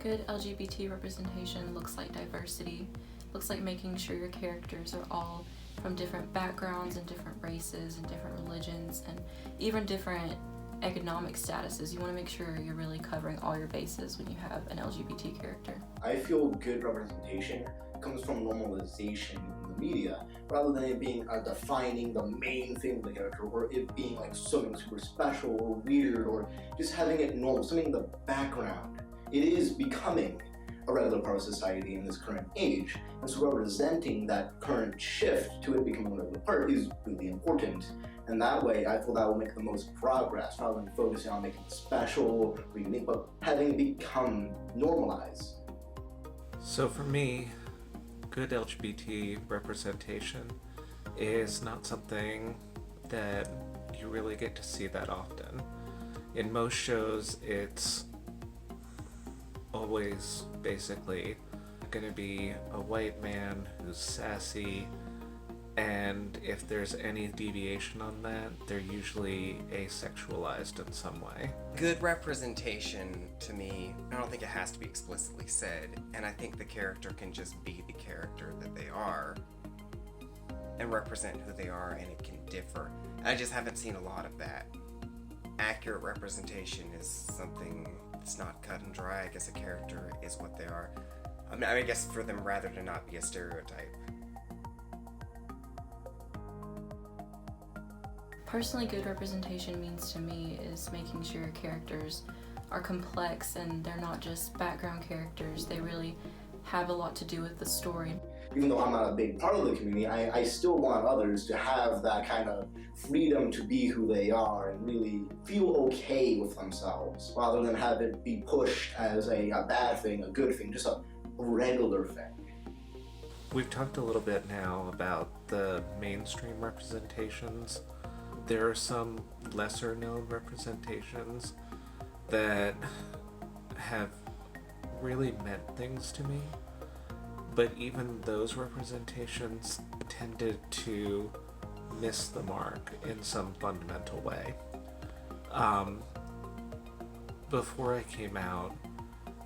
Good LGBT representation looks like diversity, looks like making sure your characters are all from different backgrounds and different races and different religions and even different economic statuses. You want to make sure you're really covering all your bases when you have an LGBT character. I feel good representation comes from normalization in the media, rather than it being defining the main thing of the character, or it being like something super special or weird, or just having it normal, something in the background. It is becoming a regular part of society in this current age, and so representing that current shift to it becoming a regular part is really important. And that way, I feel that will make the most progress, rather than focusing on making it special or unique, but having it become normalized. So for me, good LGBT representation is not something that you really get to see that often. In most shows, it's always basically gonna be a white man who's sassy, and if there's any deviation on that, they're usually asexualized in some way. Good representation, to me, I don't think it has to be explicitly said, and I think the character can just be the character that they are and represent who they are, and it can differ. I just haven't seen a lot of that. Accurate representation is something that's not cut and dry. I guess a character is what they are. I guess for them rather to not be a stereotype. Personally, good representation means to me is making sure your characters are complex and they're not just background characters. They really have a lot to do with the story. Even though I'm not a big part of the community, I still want others to have that kind of freedom to be who they are and really feel okay with themselves, rather than have it be pushed as a bad thing, a good thing, just a regular thing. We've talked a little bit now about the mainstream representations. There are some lesser known representations that have really meant things to me, but even those representations tended to miss the mark in some fundamental way. Before I came out,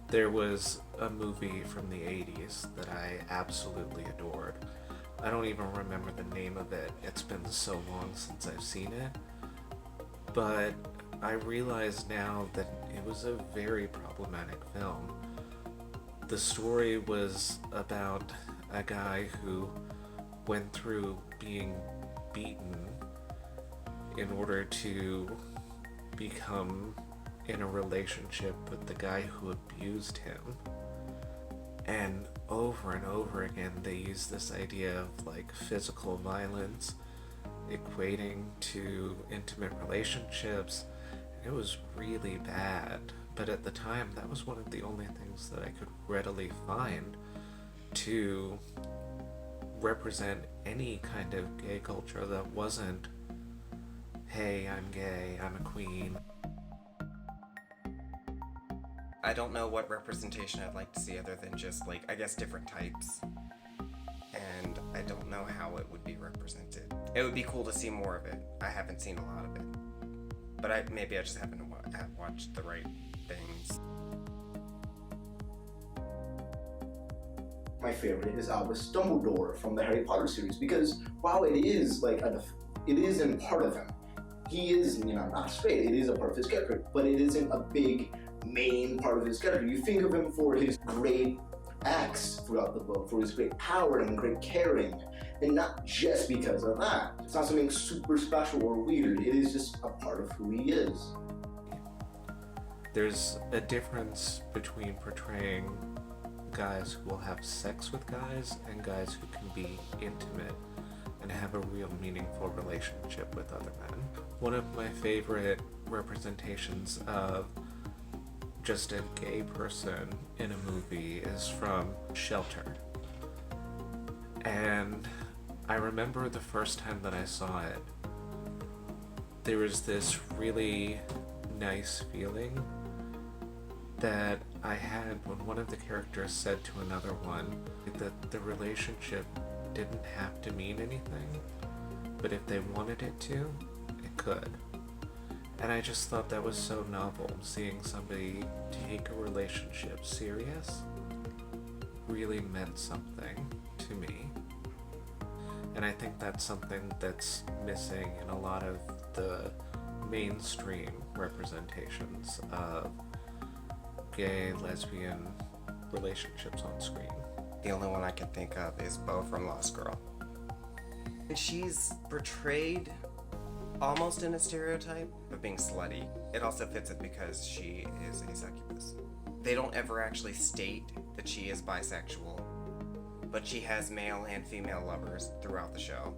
there was a movie from the 80s that I absolutely adored. I don't even remember the name of it. It's been so long since I've seen it. But I realize now that it was a very problematic film. The story was about a guy who went through being beaten in order to become in a relationship with the guy who abused him. And over again, they use this idea of like physical violence equating to intimate relationships. It was really bad, but at the time, that was one of the only things that I could readily find to represent any kind of gay culture that wasn't, hey, I'm gay, I'm a queen. I don't know what representation I'd like to see other than just, like, I guess different types. And I don't know how it would be represented. It would be cool to see more of it. I haven't seen a lot of it. But maybe I just haven't have watched the right things. My favorite is Albus Dumbledore from the Harry Potter series, because while it is like it isn't part of him, he is not straight. It is a part of his character, but it isn't a big main part of his character. You think of him for his great acts throughout the book, for his great power and great caring, and not just because of that. It's not something super special or weird. It is just a part of who he is. There's a difference between portraying guys who will have sex with guys and guys who can be intimate and have a real meaningful relationship with other men. One of my favorite representations of just a gay person in a movie is from Shelter. And I remember the first time that I saw it, there was this really nice feeling that I had when one of the characters said to another one that the relationship didn't have to mean anything, but if they wanted it to, it could. And I just thought that was so novel, seeing somebody take a relationship serious really meant something to me. And I think that's something that's missing in a lot of the mainstream representations of gay, lesbian relationships on screen. The only one I can think of is Beau from Lost Girl. And she's portrayed almost in a stereotype of being slutty. It also fits it because she is a succubus. They don't ever actually state that she is bisexual, but she has male and female lovers throughout the show.